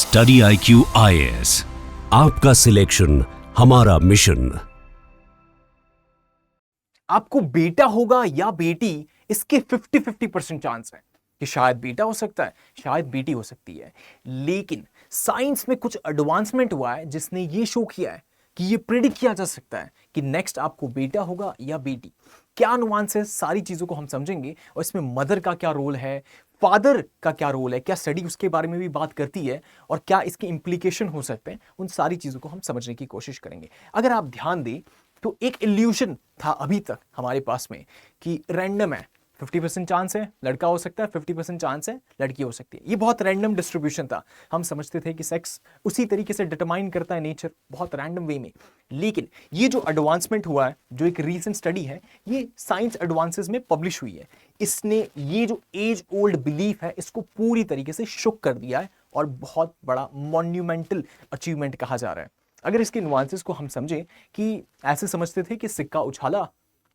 Study IQ IAS, आपका selection हमारा mission. आपको बेटा होगा या बेटी, इसके 50-50% चांस है कि शायद बेटा हो सकता है, शायद बेटी हो सकती है। लेकिन साइंस में कुछ एडवांसमेंट हुआ है जिसने ये शो किया है कि ये प्रिडिक्ट किया जा सकता है कि नेक्स्ट आपको बेटा होगा या बेटी। क्या नुआंसेस, सारी चीजों को हम समझेंगे और इसमें मदर का क्या रोल है, फादर का क्या रोल है, क्या स्टडी उसके बारे में भी बात करती है और क्या इसके इंप्लीकेशन हो सकते हैं, उन सारी चीजों को हम समझने की कोशिश करेंगे। अगर आप ध्यान दें तो एक इल्यूशन था अभी तक हमारे पास में कि रैंडम है, 50% चांस है लड़का हो सकता है, 50% चांस है लड़की हो सकती है। ये बहुत रैंडम डिस्ट्रीब्यूशन था। हम समझते थे कि सेक्स उसी तरीके से डिटरमाइन करता है नेचर, बहुत रैंडम वे में। लेकिन ये जो एडवांसमेंट हुआ है, जो एक रीसेंट स्टडी है, ये साइंस एडवांसेस में पब्लिश हुई है। इसने ये जो एज ओल्ड बिलीफ है, इसको पूरी तरीके से शुक कर दिया है और बहुत बड़ा मॉन्यूमेंटल अचीवमेंट कहा जा रहा है। अगर इसके नुआंसेस को हम समझें कि ऐसे समझते थे कि सिक्का उछाला,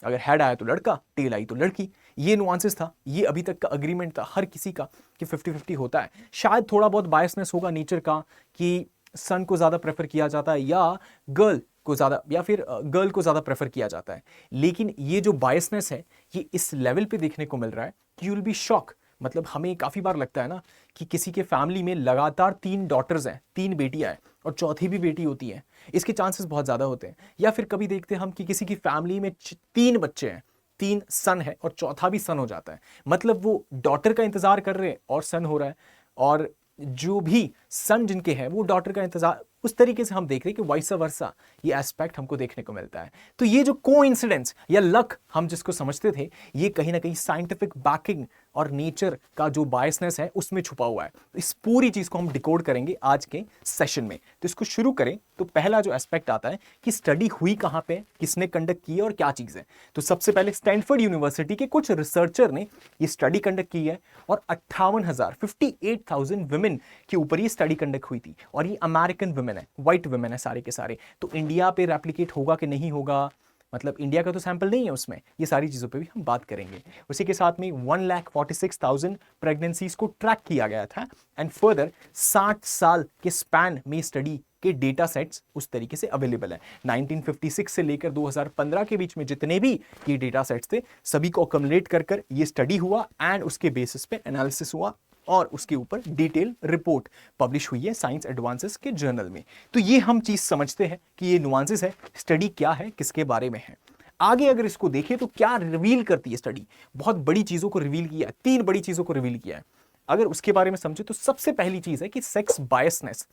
अगर हेड आया तो लड़का, टेल आई तो लड़की, ये नुआंसेस था। ये अभी तक का अग्रीमेंट था हर किसी का कि 50-50 होता है। शायद थोड़ा बहुत बायसनेस होगा नेचर का कि सन को ज्यादा प्रेफर किया जाता है या गर्ल को ज्यादा, या फिर गर्ल को ज्यादा प्रेफर किया जाता है। लेकिन ये जो बायसनेस है, ये इस लेवल पे देखने को मिल रहा है कि यू विल बी शॉक। मतलब हमें काफी बार लगता है ना कि किसी के फैमिली में लगातार 3 डॉटर्स हैं, 3 बेटियां हैं और चौथी भी बेटी होती है, इसके चांसेस बहुत ज्यादा होते हैं। या फिर कभी देखते हैं हम कि किसी की फैमिली में 3 बच्चे हैं, 3 सन है और चौथा भी सन हो जाता है। मतलब वो डॉटर का इंतजार कर रहे हैं और सन हो रहा है, और जो भी सन जिनके हैं वो डॉटर का इंतजार, उस तरीके से हम देख रहे हैं कि वाइस वर्सा ये एस्पेक्ट हमको देखने को मिलता है। तो ये जो कोइंसिडेंस या लक हम जिसको समझते थे, ये कहीं ना कहीं साइंटिफिक बैकिंग और नेचर का जो बायसनेस है उसमें छुपा हुआ है। तो इस पूरी चीज को हम डिकोड करेंगे आज के सेशन में। तो इसको शुरू करें तो पहला जो एस्पेक्ट आता है कि स्टडी हुई कहां पे, किसने कंडक्ट की है और क्या चीज है। तो सबसे पहले स्टैनफोर्ड यूनिवर्सिटी के कुछ रिसर्चर ने ये स्टडी कंडक्ट की है और 58,000 वुमेन के ऊपर ये स्टडी कंडक्ट हुई थी। और ये अमेरिकन वुमेन है, व्हाइट वुमेन है सारे के सारे। तो इंडिया पे रेप्लिकेट होगा कि नहीं होगा, मतलब इंडिया का तो सैंपल नहीं है उसमें, ये सारी चीजों पे भी हम बात करेंगे। उसी के साथ में 1,46,000 प्रेगनेंसीज को ट्रैक किया गया था एंड फर्दर 60 साल के स्पैन में स्टडी के डेटा सेट्स उस तरीके से अवेलेबल है। 1956 से लेकर 2015 के बीच में जितने भी ये डेटा सेट्स थे, सभी को अक्युमुलेट कर ये स्टडी हुआ एंड उसके बेसिस पे एनालिसिस हुआ और उसके ऊपर डिटेल रिपोर्ट पब्लिश हुई है साइंस एडवांसेस के जर्नल में। तो ये हम चीज समझते हैं कि ये नुआंसेस है, स्टडी क्या है, किसके बारे में है। आगे अगर इसको देखें तो क्या रिवील करती है स्टडी, बहुत बड़ी चीजों को रिवील किया है, 3 बड़ी चीजों को रिवील किया है। अगर उसके बारे में समझे तो सबसे पहली चीज है कि सेक्स बायसनेस,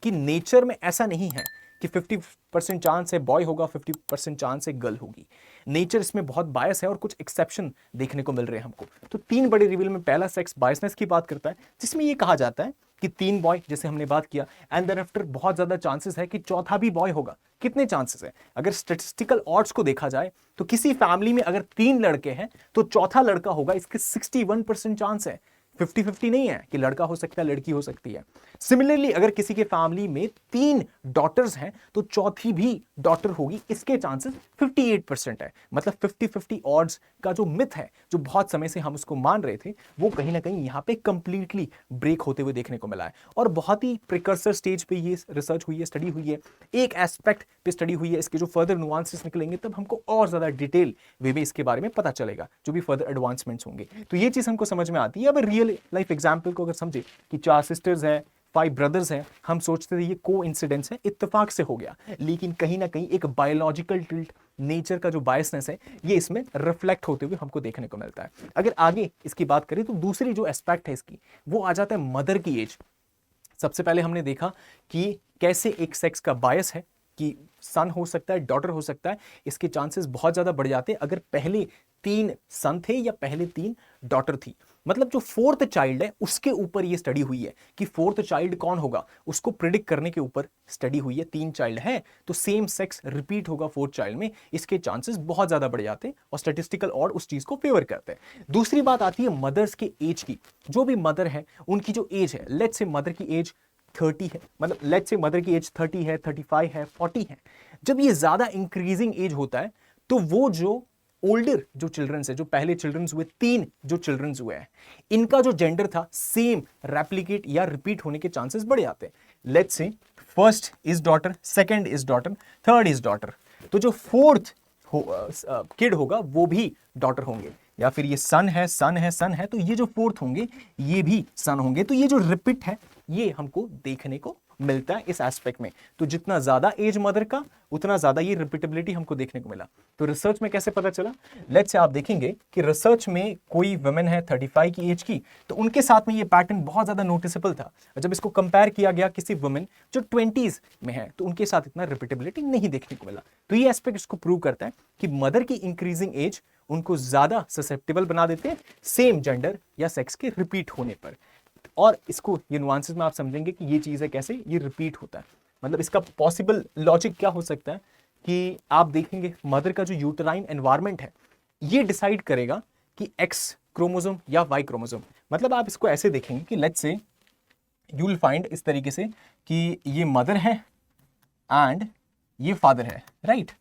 कि नेचर में ऐसा नहीं है कि 50% चांस है बॉय होगा, 50% चांस है गर्ल होगी। नेचर इसमें बहुत बायस है और कुछ एक्सेप्शन देखने को मिल रहे हैं हमको। तो 3 बड़े रिवील में पहला सेक्स बायसनेस की बात करता है, जिसमें ये कहा जाता है कि 3 बॉय, जैसे हमने बात किया, एंड देन आफ्टर बहुत ज्यादा चांसेस है कि चौथा भी बॉय होगा। कितने चांसेस है? अगर स्टैटिस्टिकल ऑड्स को देखा जाए तो किसी फैमिली में अगर 3 लड़के हैं तो चौथा लड़का होगा, इसके 61% चांस है। 50-50 नहीं है कि लड़का हो सकता है लड़की हो सकती है। सिमिलरली अगर किसी के फैमिली में 3 डॉटर्स हैं तो चौथी भी डॉटर होगी, इसके चांसेस 58% है। मतलब 50-50 ऑड्स का जो मिथ है, जो बहुत समय से हम उसको मान रहे थे, वो कहीं ना कहीं यहाँ पे कंप्लीटली ब्रेक होते हुए देखने को मिला है। और बहुत ही प्रिकर्सर स्टेज पे ये रिसर्च हुई है, स्टडी हुई है, एक एस्पेक्ट पे स्टडी हुई है। इसके जो फर्दर नुआंसेस निकलेंगे तब हमको और ज्यादा डिटेल वे में इसके बारे में पता चलेगा, जो भी फर्दर एडवांसमेंट्स होंगे। तो ये चीज हमको समझ में आती है। अब रियल लाइफ एग्जाम्पल को अगर समझे कि 4 सिस्टर्स हैं, 5 ब्रदर्स हैं, हम सोचते थे ये को इंसिडेंस है, इत्तेफाक से हो गया, लेकिन कहीं ना कहीं एक बायोलॉजिकल टिल्ट, नेचर का जो बायसनेस है, ये इसमें रिफ्लेक्ट होते हुए हमको देखने को मिलता है। अगर आगे इसकी बात करें तो दूसरी जो एस्पेक्ट है इसकी, वो आ जाता है मदर की एज। सबसे पहले हमने देखा कि कैसे एक सेक्स का बायस है कि सन हो सकता है, डॉटर हो सकता है, इसके चांसेस बहुत ज्यादा बढ़ जाते हैं अगर पहले 3 सन थे या पहले 3 डॉटर थी। मतलब जो 4th चाइल्ड है उसके ऊपर ये स्टडी हुई है कि 4th चाइल्ड कौन होगा, उसको प्रिडिक्ट करने के ऊपर स्टडी हुई है। 3 चाइल्ड है तो सेम सेक्स रिपीट होगा 4th चाइल्ड में, इसके चांसेस बहुत ज्यादा बढ़ जाते हैं और स्टैटिस्टिकल और उस चीज को फेवर करते हैं। दूसरी बात आती है मदर्स के एज की। जो भी मदर है उनकी जो एज है, लेट्स से मदर की एज 30 है, मतलब लेट्स से मदर की एज 30 है, 35 है, 40 है। जब ये ज्यादा इंक्रीजिंग एज होता है तो वो जो ओल्डर जो चिल्ड्रंस है, जो पहले चिल्ड्रंस हुए, 3 जो चिल्ड्रंस हुए हैं, इनका जो जेंडर था सेम रेप्लिकेट या रिपीट होने के चांसेस बढ़ जाते हैं। Let's say first is daughter, second is daughter, third is daughter, तो जो फोर्थ किड होगा वो भी डॉटर होंगे, या फिर ये सन है, सन है, सन है, तो ये जो फोर्थ होंगे ये भी सन होंगे। तो ये जो रिपीट है ये हमको देखने को मिलता है इस एस्पेक्ट में। तो जितना ज्यादा एज मदर का उतना ज्यादा ये रिपीटेबिलिटी हमको देखने को मिला। तो रिसर्च में कैसे पता चला? लेट्स से आप देखेंगे कि रिसर्च में कोई वुमेन है 35 की एज की, तो उनके साथ में ये पैटर्न बहुत ज्यादा नोटिसेबल था। जब इसको कंपेयर किया गया किसी वुमेन जो 20s में है तो उनके साथ इतना रिपीटेबिलिटी नहीं देखने को मिला। तो ये एस्पेक्ट इसको प्रूव करता है कि मदर की इंक्रीजिंग एज उनको ज्यादा ससेप्टेबल बना देते हैं सेम जेंडर या सेक्स के रिपीट होने पर। और इसको ये नुआंसेस में आप समझेंगे कि ये चीज़ है कैसे ये रिपीट होता है। मतलब इसका पॉसिबल लॉजिक क्या हो सकता है कि आप देखेंगे मदर का जो यूटेराइन एनवायरनमेंट है ये डिसाइड करेगा कि एक्स क्रोमोसोम या वाई क्रोमोसोम। मतलब आप इसको ऐसे देखेंगे कि let's say you will find इस तरीके से कि ये मदर है एंड ये फादर है, राइट।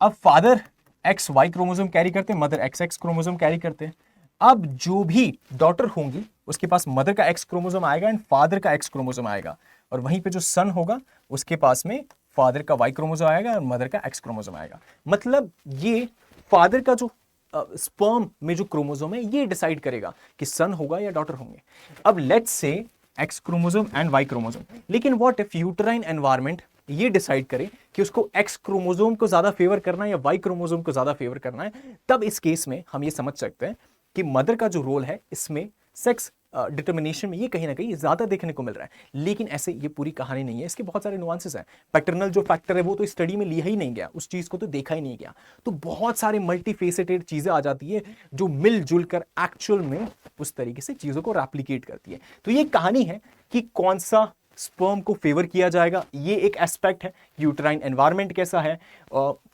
अब father X Y chromosome carry करते हैं, mother X X chromosome carry करते हैं। अब जो भी डॉटर होंगी उसके पास मदर का एक्स क्रोमोसोम आएगा एंड फादर का एक्स क्रोमोसोम आएगा, और वहीं पे जो सन होगा उसके पास में फादर का वाई क्रोमोसोम आएगा और मदर का एक्स क्रोमोसोम आएगा। मतलब ये फादर का जो स्पर्म में जो क्रोमोसोम है ये डिसाइड करेगा कि सन होगा या डॉटर होंगे। अब let's say X chromosome and Y chromosome, लेकिन व्हाट इफ यूटेराइन एनवायरनमेंट ये डिसाइड करे कि उसको एक्स क्रोमोसोम को ज्यादा फेवर करना है या वाई क्रोमोसोम को ज्यादा फेवर करना है। तब इस केस में हम ये समझ सकते हैं कि मदर का जो रोल है इसमें सेक्स डिटर्मिनेशन में ये कहीं ना कहीं ज्यादा देखने को मिल रहा है। लेकिन ऐसे ये पूरी कहानी नहीं है, इसके बहुत सारे नुआंसेस हैं। पैटर्नल जो फैक्टर है वो तो स्टडी में लिया ही नहीं गया, उस चीज को तो देखा ही नहीं गया। तो बहुत सारे मल्टीफेसेटेड चीजें आ जाती है जो मिलजुल कर एक्चुअल में उस तरीके से चीजों को रेप्लिकेट करती है। तो ये कहानी है कि कौन सा स्पर्म को फेवर किया जाएगा, ये एक एस्पेक्ट है। यूटेराइन एनवायरनमेंट कैसा है,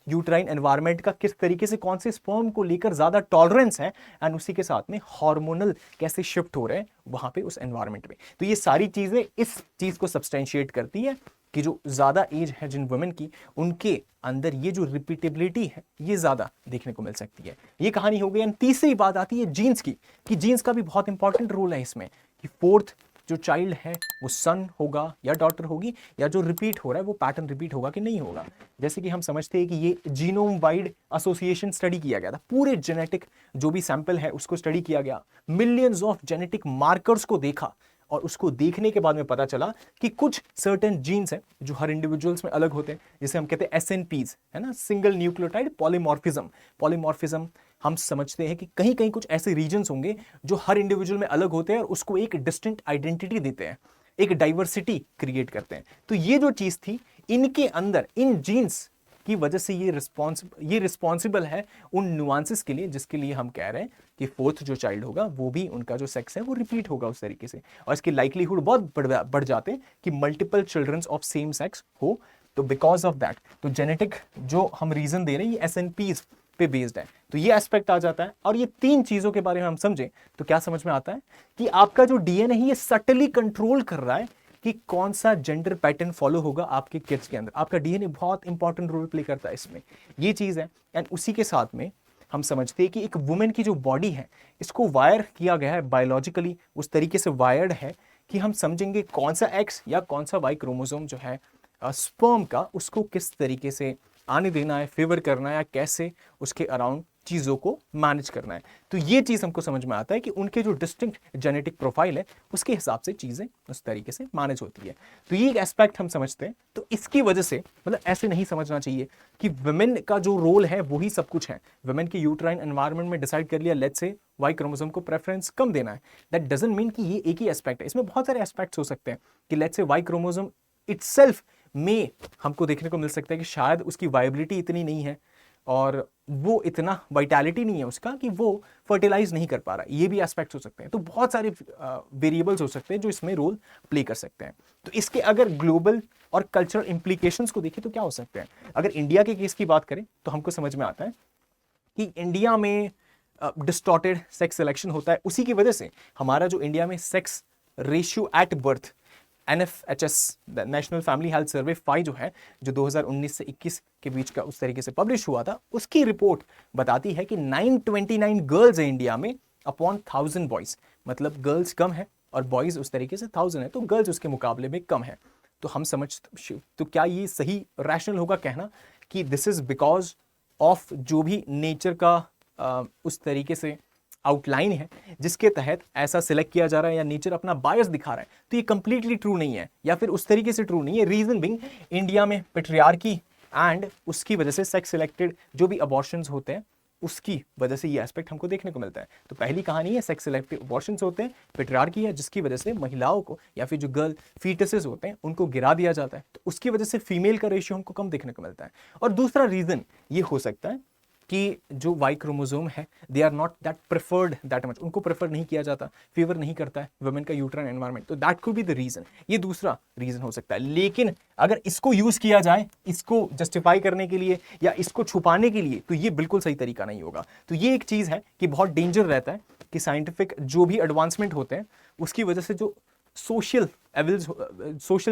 यूटेराइन एनवायरनमेंट का किस तरीके से कौन से स्पर्म को लेकर ज्यादा टॉलरेंस है, एंड उसी के साथ में हार्मोनल कैसे शिफ्ट हो रहे हैं वहां पे उस एनवायरनमेंट में। तो ये सारी चीजें इस चीज को सब्सटेंशिएट करती है कि जो ज्यादा एज है जिन वुमेन की उनके अंदर ये जो रिपीटेबिलिटी है ये ज्यादा देखने को मिल सकती है। ये कहानी हो गई। एंड तीसरी बात आती है जीन्स की, कि जीन्स का भी बहुत इंपॉर्टेंट रोल है इसमें, कि फोर्थ जो चाइल्ड है वो सन होगा या डॉटर होगी, या जो रिपीट हो रहा है वो पैटर्न रिपीट होगा कि नहीं होगा। जैसे कि हम समझते हैं कि ये जीनोम वाइड एसोसिएशन स्टडी किया गया था, पूरे जेनेटिक जो भी सैंपल है उसको स्टडी किया गया, मिलियंस ऑफ जेनेटिक मार्कर्स को देखा, और उसको देखने के बाद में पता चला कि कुछ सर्टेन जीन्स हैं जो हर इंडिविजुअल्स में अलग होते हैं, जिसे हम कहते हैं SNPs, है ना, सिंगल न्यूक्लियोटाइड पॉलीमॉर्फिज्म। पॉलीमॉर्फिज्म हम समझते हैं कि कहीं कहीं कुछ ऐसे रीजन्स होंगे जो हर इंडिविजुअल में अलग होते हैं और उसको एक डिस्टिंक्ट आइडेंटिटी देते हैं, एक डाइवर्सिटी क्रिएट करते हैं। तो ये जो चीज थी इनके अंदर, इन जीन्स की वजह से ये रिस्पॉन्सिबल है उन नुआंसेस के लिए जिसके लिए हम कह रहे हैं कि फोर्थ जो चाइल्ड होगा वो भी उनका जो सेक्स है वो रिपीट होगा उस तरीके से, और इसकी लाइकलीहुड बहुत बढ़ जाते हैं कि multiple childrens of same sex हो। तो बिकॉज ऑफ दैट तो जेनेटिक जो हम रीजन दे रहे हैं ये SNPs पे बेस्ड है। तो ये एस्पेक्ट आ जाता है। और ये तीन चीजों के बारे में हम समझें तो क्या समझ में आता है कि आपका जो DNA है ये सटली कंट्रोल कर रहा है कि कौन सा जेंडर पैटर्न फॉलो होगा आपके किड्स के अंदर। आपका DNA बहुत इंपॉर्टेंट रोल प्ले करता है इसमें, ये चीज है। एंड उसी के साथ में हम समझते हैं कि एक वुमेन की जो बॉडी है इसको वायर किया गया है बायोलॉजिकली, उस तरीके से वायर्ड है कि हम समझेंगे कौन सा एक्स या कौन सा वाई क्रोमोसोम जो है स्पर्म का उसको किस तरीके से आने देना है, फेवर करना है, या कैसे उसके अराउंड चीज़ों को मैनेज करना है। तो ये चीज़ हमको समझ में आता है कि उनके जो डिस्टिंक्ट जेनेटिक प्रोफाइल है उसके हिसाब से चीज़ें उस तरीके से मैनेज होती है। तो ये एक एस्पेक्ट हम समझते हैं। तो इसकी वजह से मतलब ऐसे नहीं समझना चाहिए कि वुमेन का जो रोल है वही सब कुछ है। वुमेन के यूट्राइन एनवायरनमेंट में डिसाइड कर लिया लेट्स से वाई क्रोमोसोम को प्रेफरेंस कम देना है, दैट डजंट मीन कि ये एक ही एस्पेक्ट है। इसमें बहुत सारे एस्पेक्ट्स हो सकते हैं कि let's say Y chromosome itself में हमको देखने को मिल सकता है कि शायद उसकी वायबिलिटी इतनी नहीं है और वो इतना वाइटैलिटी नहीं है उसका कि वो फर्टिलाइज नहीं कर पा रहा है। ये भी एस्पेक्ट्स हो सकते हैं। तो बहुत सारे वेरिएबल्स हो सकते हैं जो इसमें रोल प्ले कर सकते हैं। तो इसके अगर ग्लोबल और कल्चरल इंप्लीकेशंस को देखें तो क्या हो सकते हैं। अगर इंडिया के केस की बात करें तो हमको समझ में आता है कि इंडिया में डिस्टॉर्टेड सेक्स सिलेक्शन होता है। उसी की वजह से हमारा जो इंडिया में sex ratio at birth NFHS national family health survey 5 जो है, जो 2019 से 21 के बीच का उस तरीके से पब्लिश हुआ था, उसकी रिपोर्ट बताती है कि 929 गर्ल्स है इंडिया में अपॉन 1000 बॉयज, मतलब गर्ल्स कम है और बॉयज उस तरीके से 1000 है, तो गर्ल्स उसके मुकाबले में कम है। तो हम समझ, तो क्या ये सही रैशनल होगा कहना कि दिस इज बिकॉज ऑफ जो भी नेचर का उस तरीके से आउटलाइन है जिसके तहत ऐसा सिलेक्ट किया जा रहा है या नेचर अपना बायस दिखा रहा है, तो ये कंप्लीटली ट्रू नहीं है या फिर उस तरीके से ट्रू नहीं है। रीजन बिंग इंडिया में पेट्रियार्की एंड उसकी वजह से सेक्स सिलेक्टेड जो भी अबॉर्शंस होते हैं उसकी वजह से ये एस्पेक्ट हमको देखने को मिलता है। तो पहली कहानी है सेक्स सिलेक्टिव अबॉर्शंस होते हैं, पेट्रियार्की है जिसकी वजह से महिलाओं को या फिर जो गर्ल फीटसेस होते हैं उनको गिरा दिया जाता है, तो उसकी वजह से फीमेल का रेशियो हमको कम देखने को मिलता है। और दूसरा रीजन ये हो सकता है कि जो वाई क्रोमोसोम है they are not that preferred that much, उनको प्रेफर नहीं किया जाता, फेवर नहीं करता है वुमेन का यूट्राइन एनवायरनमेंट, तो that could be the reason. ये दूसरा रीजन हो सकता है। लेकिन अगर इसको यूज किया जाए इसको जस्टिफाई करने के लिए या इसको छुपाने के लिए, तो ये बिल्कुल सही तरीका नहीं होगा। तो ये एक चीज है कि बहुत डेंजर रहता है कि साइंटिफिक जो भी एडवांसमेंट होते हैं उसकी वजह से जो सोशल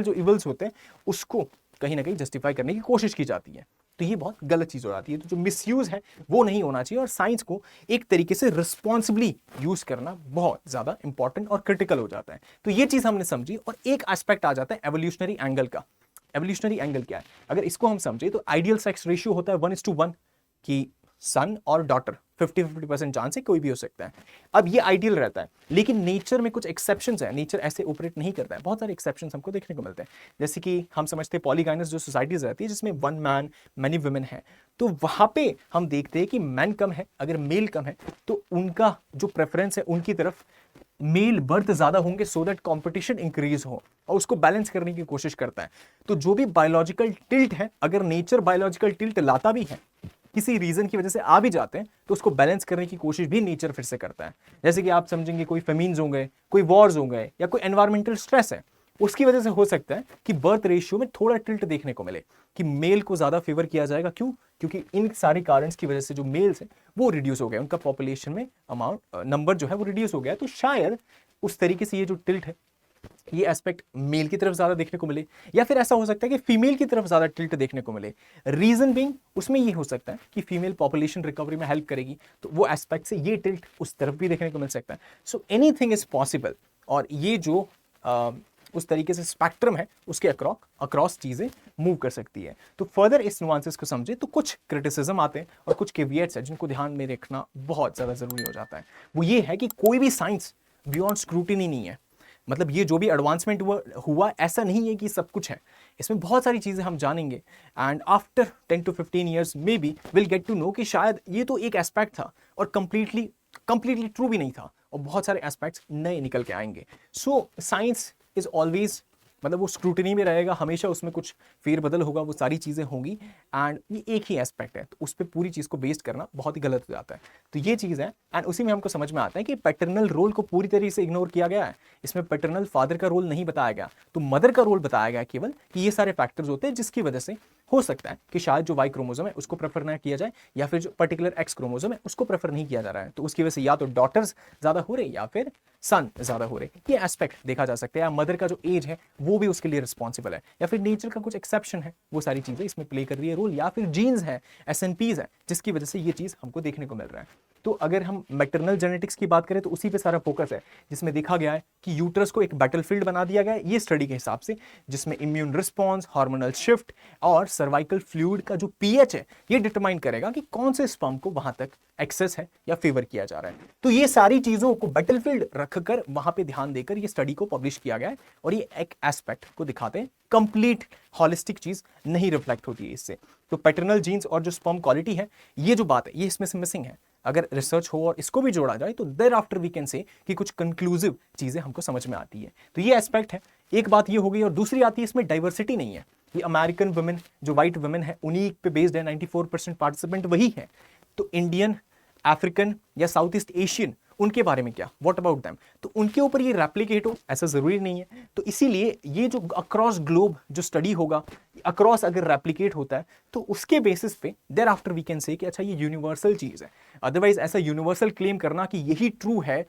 जो इवल्स होते हैं उसको कहीं ना कहीं जस्टिफाई करने की कोशिश की जाती है, तो ये बहुत गलत चीज हो जाती है। तो जो मिसयूज है वो नहीं होना चाहिए और साइंस को एक तरीके से रिस्पॉन्सिबली यूज करना बहुत ज्यादा इंपॉर्टेंट और क्रिटिकल हो जाता है। तो ये चीज हमने समझी और एक एस्पेक्ट आ जाता है एवोल्यूशनरी एंगल का। एवोल्यूशनरी एंगल क्या है, अगर इसको हम समझे तो आइडियल सेक्स रेशियो होता है 1:1 कि सन और डॉटर 50-50% चांस है, कोई भी हो सकता है। अब ये आइडियल रहता है, लेकिन नेचर में कुछ एक्सेप्शंस है, नेचर ऐसे ऑपरेट नहीं करता है। बहुत सारे एक्सेप्शंस हमको देखने को मिलते हैं, जैसे कि हम समझते हैं पॉलीगाइनस जो सोसाइटीज रहती है जिसमें वन मैन मैनी वुमेन है, तो वहां पे हम देखते हैं कि मैन कम है, अगर मेल कम है तो उनका जो प्रेफरेंस है उनकी तरफ मेल बर्थ ज्यादा होंगे सो दैट कंपटीशन इंक्रीज हो, और उसको बैलेंस करने की कोशिश करता है। तो जो भी बायोलॉजिकल टिल्ट है, अगर नेचर बायोलॉजिकल टिल्ट लाता भी है, किसी रीजन की वजह से आ भी जाते हैं, तो उसको बैलेंस करने की कोशिश भी नेचर फिर से करता है। जैसे कि आप समझेंगे कोई फेमीन्स हो गए, कोई वॉर्स हो गए या कोई एनवायरमेंटल स्ट्रेस है, उसकी वजह से हो सकता है कि बर्थ रेशियो में थोड़ा टिल्ट देखने को मिले कि मेल को ज्यादा फेवर किया जाएगा। क्यों? क्योंकि इन सारे कारणों की वजह से जो मेल्स है वो रिड्यूस हो गए, उनका पॉपुलेशन में अमाउंट नंबर जो है वो रिड्यूस हो गया, तो शायद उस तरीके से ये जो टिल्ट है ये एस्पेक्ट मेल की तरफ ज्यादा देखने को मिले, या फिर ऐसा हो सकता है कि फीमेल की तरफ ज्यादा टिल्ट देखने को मिले। रीजन बिंग उसमें ये हो सकता है कि फीमेल पॉपुलेशन रिकवरी में हेल्प करेगी, तो वो एस्पेक्ट से ये टिल्ट उस तरफ भी देखने को मिल सकता है। सो एनीथिंग इज पॉसिबल, और ये जो उस तरीके से स्पेक्ट्रम है उसके अक्रॉस चीजें मूव कर सकती है। तो फर्दर इस नुआंसेस को समझे तो कुछ क्रिटिसिज्म आते हैं और कुछ केवियट्स हैं जिनको ध्यान में रखना बहुत ज्यादा जरूरी हो जाता है। वो ये है कि कोई भी साइंस बियॉन्ड स्क्रूटिनी नहीं है, मतलब ये जो भी एडवांसमेंट हुआ ऐसा नहीं है कि सब कुछ है, इसमें बहुत सारी चीज़ें हम जानेंगे and after 10 to 15 years maybe will get to know कि शायद ये तो एक एस्पेक्ट था और कंप्लीटली ट्रू भी नहीं था, और बहुत सारे एस्पेक्ट्स नए निकल के आएंगे। सो साइंस इज ऑलवेज, मतलब वो स्क्रूटनी में रहेगा हमेशा, उसमें कुछ फेरबदल होगा, वो सारी चीज़ें होंगी, एंड ये एक ही एस्पेक्ट है, तो उस पर पूरी चीज़ को बेस्ड करना बहुत ही गलत हो जाता है। तो ये चीज़ है, एंड उसी में हमको समझ में आता है कि पैटर्नल रोल को पूरी तरीके से इग्नोर किया गया है। इसमें पैटर्नल फादर का रोल नहीं बताया गया, तो मदर का रोल बताया गया केवल, कि ये सारे फैक्टर्स होते हैं जिसकी वजह से हो सकता है कि शायद जो वाई क्रोमोसोम है उसको प्रेफर ना किया जाए, या फिर जो पर्टिकुलर एक्स क्रोमोसोम है उसको प्रेफर नहीं किया जा रहा है, तो उसकी वजह से या तो डॉटर्स ज्यादा हो रहे या फिर सन ज्यादा हो रहे, ये एस्पेक्ट देखा जा सकता है। या मदर का जो एज है वो भी उसके लिए रिस्पॉन्सिबल है, या फिर नेचर का कुछ एक्सेप्शन है, वो सारी चीजें इसमें प्ले कर रही है रोल, या फिर जीन्स है, SNPs है, जिसकी वजह से ये चीज हमको देखने को मिल रहा है। तो अगर हम मैटरनल जेनेटिक्स की बात करें तो उसी पे सारा फोकस है, जिसमें देखा गया है कि यूट्रस को एक बैटलफील्ड बना दिया गया है ये स्टडी के हिसाब से, जिसमें इम्यून रिस्पॉन्स, हार्मोनल शिफ्ट और सर्वाइकल फ्लूइड का जो pH है ये डिटरमाइन करेगा कि कौन से स्पर्म को वहां तक एक्सेस है या फेवर किया जा रहा है। तो ये सारी चीजों को बैटलफील्ड रखकर वहां पे ध्यान देकर ये स्टडी को पब्लिश किया गया है, और ये एक एस्पेक्ट को दिखाते हैं, कंप्लीट हॉलिस्टिक चीज नहीं रिफ्लेक्ट होती है इससे। तो पैटर्नल जीन्स और जो स्पर्म क्वालिटी है, ये जो बात है ये इसमें से मिसिंग है। अगर रिसर्च हो और इसको भी जोड़ा जाए तो there after we can say कि कुछ कंक्लूसिव चीजें हमको समझ में आती है। तो ये एस्पेक्ट है, एक बात ये हो गई, और दूसरी आती है इसमें डाइवर्सिटी नहीं है। ये अमेरिकन वुमेन जो व्हाइट वुमेन है उन्हीं पे बेस्ड है, 94% पार्टिसिपेंट वही है। तो इंडियन, अफ्रीकन या साउथ ईस्ट एशियन, उनके बारे में क्या, व्हाट अबाउट देम, तो उनके ऊपर ये रेप्लिकेट हो ऐसा जरूरी नहीं है। तो इसीलिए ये जो अक्रॉस ग्लोब जो स्टडी होगा, अक्रॉस अगर रेप्लिकेट होता है तो उसके बेसिस पे there after we can say कि अच्छा ये यूनिवर्सल चीज है। अदरवाइज ऐसा यूनिवर्सल क्लेम करना कि यही ट्रू है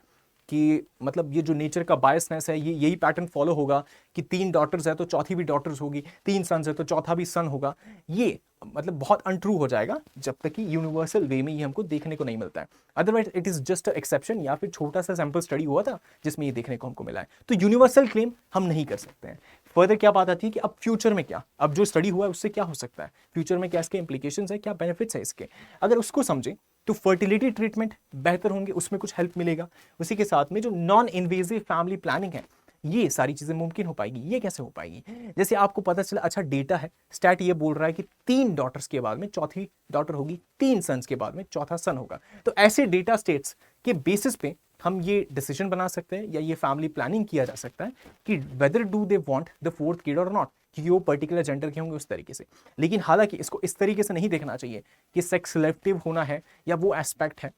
कि मतलब ये जो नेचर का बायसनेस है, ये यही पैटर्न फॉलो होगा कि 3 डॉटर्स है तो चौथी भी डॉटर्स होगी, 3 सन्स है तो चौथा भी सन होगा, ये मतलब बहुत अनट्रू हो जाएगा जब तक कि यूनिवर्सल वे में ये हमको देखने को नहीं मिलता है। Otherwise it is just exception या फिर छोटा सा सैंपल स्टडी हुआ था जिसमें ये देखने को हमको मिला है। तो यूनिवर्सल क्लेम हम नहीं कर सकते हैं। फर्दर क्या बात आती है कि अब फ्यूचर में क्या, अब जो स्टडी हुआ है उससे क्या हो सकता है, फ्यूचर में क्या इसके इंप्लीकेशंस है, क्या बेनिफिट्स है इसके, अगर उसको समझें तो फर्टिलिटी ट्रीटमेंट बेहतर होंगे, उसमें कुछ हेल्प मिलेगा। उसी के साथ में जो नॉन इन्वेजिव फैमिली प्लानिंग है, ये सारी चीजें मुमकिन हो पाएगी। ये कैसे हो पाएगी? जैसे आपको पता चला, अच्छा डेटा है, स्टैट ये बोल रहा है कि 3 डॉटर्स के बाद में चौथी डॉटर होगी, 3 सन्स के बाद में चौथा सन होगा। तो ऐसे डेटा स्टेट्स के बेसिस पे हम ये डिसीजन बना सकते हैं या ये फैमिली प्लानिंग किया जा सकता है कि whether do they want the 4th kid और नॉट, क्योंकि वो पर्टिकुलर जेंडर के होंगे उस तरीके से। लेकिन हालांकि इसको इस तरीके से नहीं देखना चाहिए कि सेक्स सिलेक्टिव होना है या वो एस्पेक्ट है,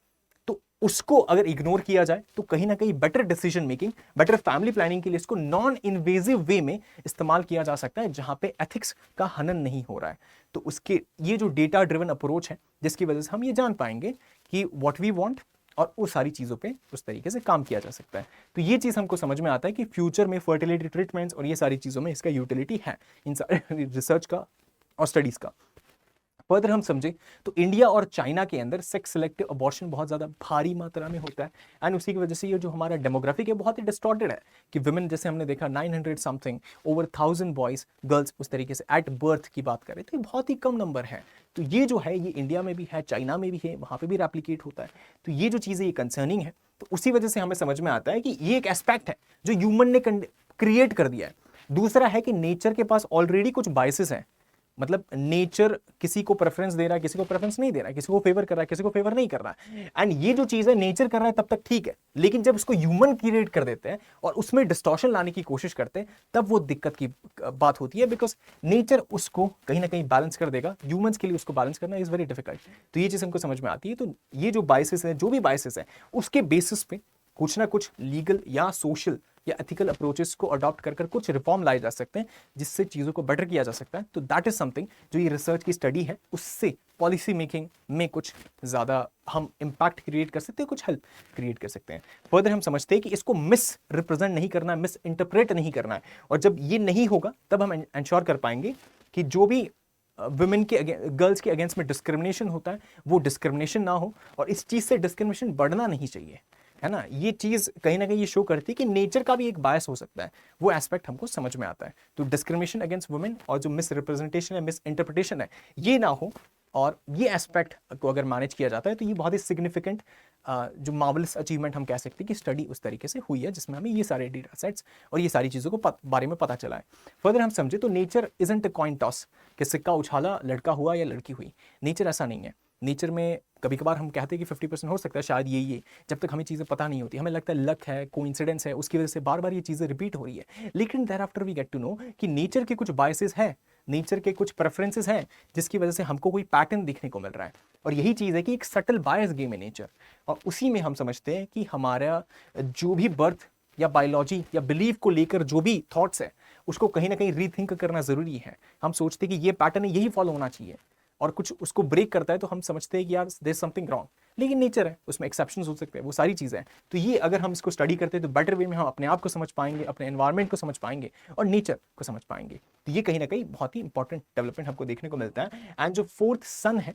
तो उसको अगर इग्नोर किया जाए तो कहीं ना कहीं better decision making, better family planning के लिए इसको नॉन इन्वेजिव वे में इस्तेमाल किया जा सकता है, जहां पे एथिक्स का हनन नहीं हो रहा है। तो उसके ये जो डेटा ड्रिवन अप्रोच है, जिसकी वजह से हम ये जान पाएंगे कि व्हाट वी वांट और उस सारी चीज़ों पे उस तरीके से काम किया जा सकता है। तो ये चीज़ हमको समझ में आता है कि फ्यूचर में फर्टिलिटी ट्रीटमेंट्स और ये सारी चीज़ों में इसका यूटिलिटी है, इन सारे रिसर्च का और स्टडीज़ का। फर्दर हम समझें तो इंडिया और चाइना के अंदर सेक्स सिलेक्टिव अबॉर्शन बहुत ज़्यादा भारी मात्रा में होता है, एंड उसी की वजह से ये जो हमारा डेमोग्राफिक है बहुत ही डिस्टॉर्टेड है कि विमेन, जैसे हमने देखा 900 समथिंग ओवर 1000 बॉयज़ गर्ल्स उस तरीके से एट बर्थ की बात करें तो ये बहुत ही कम नंबर है। तो ये जो है ये इंडिया में भी है, चाइना में भी है, वहाँ पर भी रेप्लिकेट होता है। तो ये जो चीज़ है ये कंसर्निंग है। तो उसी वजह से हमें समझ में आता है कि ये एक एस्पेक्ट है जो ह्यूमन ने क्रिएट कर दिया है। दूसरा है कि नेचर के पास ऑलरेडी कुछ बायसेस हैं, मतलब नेचर किसी को प्रेफरेंस दे रहा है, किसी को प्रेफरेंस नहीं दे रहा है, किसी को फेवर कर रहा है, किसी को फेवर नहीं कर रहा है। एंड ये जो चीज है नेचर कर रहा है तब तक ठीक है, लेकिन जब उसको ह्यूमन क्रिएट कर देते हैं और उसमें डिस्टॉर्शन लाने की कोशिश करते हैं तब वो दिक्कत की बात होती है, बिकॉज नेचर उसको कहीं ना कहीं बैलेंस कर देगा, ह्यूमंस के लिए उसको बैलेंस करना इज वेरी डिफिकल्ट। तो ये चीज हमको समझ में आती है। तो ये जो बायसेस है, जो भी बायसेस है, उसके बेसिस पे कुछ ना कुछ लीगल या सोशल या एथिकल अप्रोचेस को अडॉप्ट कर कुछ रिफॉर्म लाए जा सकते हैं, जिससे चीज़ों को बेटर किया जा सकता है। तो दैट इज समथिंग जो ये रिसर्च की स्टडी है, उससे पॉलिसी मेकिंग में कुछ ज़्यादा हम इम्पैक्ट क्रिएट कर सकते हैं, कुछ हेल्प क्रिएट कर सकते हैं। फर्दर हम समझते हैं कि इसको मिस रिप्रेजेंट नहीं करना है, मिस इंटरप्रेट नहीं करना है, और जब ये नहीं होगा तब हम इंश्योर कर पाएंगे कि जो भी वुमेन के गर्ल्स के अगेंस्ट में डिस्क्रिमिनेशन होता है वो डिस्क्रिमिनेशन ना हो, और इस चीज़ से डिस्क्रिमिनेशन बढ़ना नहीं चाहिए, है ना। ये चीज़ कहीं ना कहीं ये शो करती है कि नेचर का भी एक बायस हो सकता है, वो एस्पेक्ट हमको समझ में आता है। तो डिस्क्रिमिनेशन अगेंस्ट वुमेन और जो मिस रिप्रेजेंटेशन है, मिस इंटरप्रिटेशन है, ये ना हो, और ये एस्पेक्ट को अगर मैनेज किया जाता है तो ये बहुत ही सिग्निफिकेंट जो मार्वलस अचीवमेंट हम कह सकते हैं कि स्टडी उस तरीके से हुई है, जिसमें हमें ये सारे डेटा सेट्स और ये सारी चीज़ों को बारे में पता चला है। फर्दर हम समझे तो nature isn't a coin toss कि सिक्का उछाला लड़का हुआ या लड़की हुई। नेचर ऐसा नहीं है। नेचर में कभी कभार हम कहते हैं कि 50% हो सकता है शायद ये जब तक हमें चीज़ें पता नहीं होती, हमें लगता है लक है, कोइंसिडेंस है, उसकी वजह से बार बार ये चीज़ें रिपीट हो रही है। लेकिन thereafter we get to know कि नेचर के कुछ बायसेस है, नेचर के कुछ प्रेफरेंसेस हैं, जिसकी वजह से हमको कोई पैटर्न देखने को मिल रहा है। और यही चीज़ है कि एक सटल बायस गेम है नेचर, और उसी में हम समझते हैं कि हमारा जो भी बर्थ या बायोलॉजी या बिलीफ को लेकर जो भी थॉट्स है उसको कहीं ना कहीं रीथिंक करना ज़रूरी है। हम सोचते हैं कि ये पैटर्न यही फॉलो होना चाहिए, और कुछ उसको ब्रेक करता है तो हम समझते हैं कि यार देयर इज समथिंग रॉन्ग, लेकिन नेचर है, उसमें एक्सेप्शंस हो सकते हैं, वो सारी चीज़ें हैं। तो ये अगर हम इसको स्टडी करते हैं तो बेटर वे में हम अपने आप को समझ पाएंगे, अपने एनवायरनमेंट को समझ पाएंगे और नेचर को समझ पाएंगे। तो ये कहीं ना कहीं बहुत ही इंपॉर्टेंट डेवलपमेंट हमको देखने को मिलता है। एंड जो 4th सन है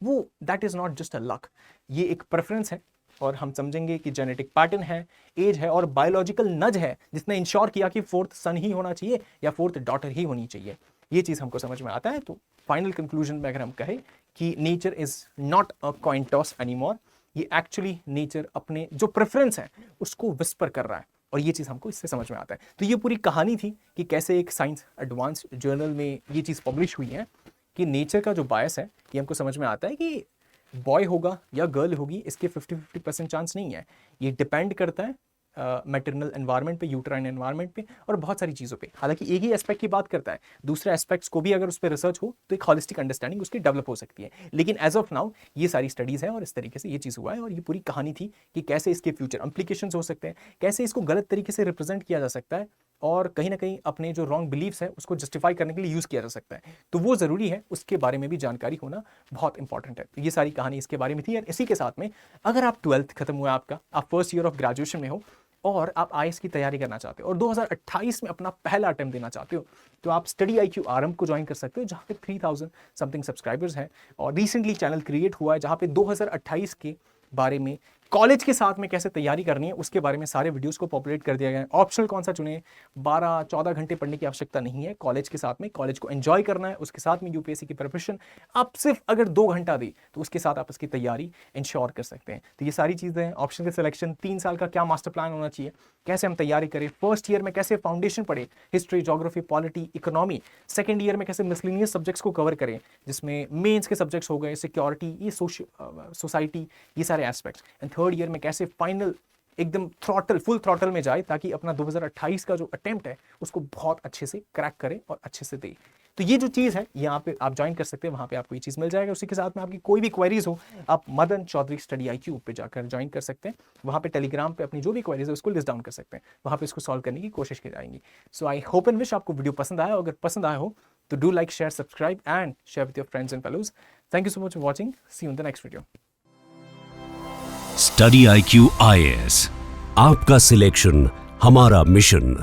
वो that is not just a luck, ये एक प्रेफरेंस है, और हम समझेंगे कि जेनेटिक पैटर्न है, एज है और बायोलॉजिकल नज है, जिसने इंश्योर किया कि 4th सन ही होना चाहिए या 4th डॉटर ही होनी चाहिए। ये चीज़ हमको समझ में आता है। तो फाइनल कंक्लूजन में अगर हम कहें कि nature is not a coin toss anymore, ये एक्चुअली नेचर अपने जो प्रेफरेंस है उसको विस्पर कर रहा है, और ये चीज़ हमको इससे समझ में आता है। तो ये पूरी कहानी थी कि कैसे एक साइंस एडवांस जर्नल में ये चीज़ पब्लिश हुई है कि नेचर का जो बायस है ये हमको समझ में आता है कि बॉय होगा या गर्ल होगी, इसके 50-50% चांस नहीं है। ये डिपेंड करता है मैटरनल एनवायरनमेंट पे, यूट्राइन एनवायरनमेंट पे और बहुत सारी चीज़ों पे। हालांकि एक ही एस्पेक्ट की बात करता है, दूसरे एस्पेक्ट्स को भी अगर उस पर रिसर्च हो तो एक हॉलिस्टिक अंडरस्टैंडिंग उसकी डेवलप हो सकती है। लेकिन एज ऑफ नाउ ये सारी स्टडीज़ है और इस तरीके से ये चीज़ हुआ है, और ये पूरी कहानी थी कि कैसे इसके फ्यूचर इम्प्लीकेशंस हो सकते हैं, कैसे इसको गलत तरीके से रिप्रेजेंट किया जा सकता है, और कहीं ना कहीं अपने जो रॉन्ग बिलीव्स है उसको जस्टिफाई करने के लिए यूज़ किया जा सकता है। तो वो ज़रूरी है, उसके बारे में भी जानकारी होना बहुत इंपॉर्टेंट है। तो ये सारी कहानी इसके बारे में थी। और इसी के साथ में अगर आप 12th खत्म हुआ आपका, आप फर्स्ट ईयर ऑफ ग्रेजुएशन में हो, और आप आईएएस की तैयारी करना चाहते हो और 2028 में अपना पहला अटेम्प्ट देना चाहते हो, तो आप स्टडी IQ आरंभ को ज्वाइन कर सकते हो, जहाँ पे 3000 समथिंग सब्सक्राइबर्स हैं। और रिसेंटली चैनल क्रिएट हुआ है जहाँ पे 2028 के बारे में, कॉलेज के साथ में कैसे तैयारी करनी है उसके बारे में सारे वीडियोस को पॉपुलेट कर दिया गया है। ऑप्शनल कौन सा चुने, 12-14 घंटे पढ़ने की आवश्यकता नहीं है। कॉलेज के साथ में, कॉलेज को एंजॉय करना है, उसके साथ में यूपीएससी की प्रिपरेशन आप सिर्फ अगर 2 घंटा दी तो उसके साथ आप इसकी तैयारी इंश्योर कर सकते हैं। तो ये सारी चीज़ें हैं। ऑप्शन का सिलेक्शन, 3 साल का क्या मास्टर प्लान होना चाहिए, कैसे हम तैयारी करें, फर्स्ट ईयर में कैसे फाउंडेशन पढ़े, history, geography, polity, economy, second year में कैसे मिसलिनियस सब्जेक्ट्स को कवर करें जिसमें मेंस के सब्जेक्ट्स हो गए, सिक्योरिटी, ये सोसाइटी, ये सारे एस्पेक्ट्स, एंड थर्ड ईयर में कैसे फाइनल एकदम फुल थ्रॉटल में जाए ताकि अपना 2028 का जो अटेम्प्ट है उसको बहुत अच्छे से क्रैक करें और अच्छे से दे। तो ये जो चीज़ है यहाँ पे आप ज्वाइन कर सकते हैं, वहाँ पे आपको ये चीज़ मिल जाएगा। उसी के साथ में आपकी कोई भी क्वेरीज हो आप मदन चौधरी स्टडी IQ पे जाकर ज्वाइन कर सकते हैं। वहाँ पे टेलीग्राम पे अपनी जो भी क्वेरीज है उसको लिस्ट डाउन कर सकते हैं, वहाँ पे इसको सॉल्व करने की कोशिश की जाएंगी। So I hope and wish आपको वीडियो पसंद आया, अगर पसंद आया हो तो do like, share, subscribe and share with your friends and fellows. Thank you so much for watching, see you in the next video. Study IQ IAS, आपका selection हमारा मिशन।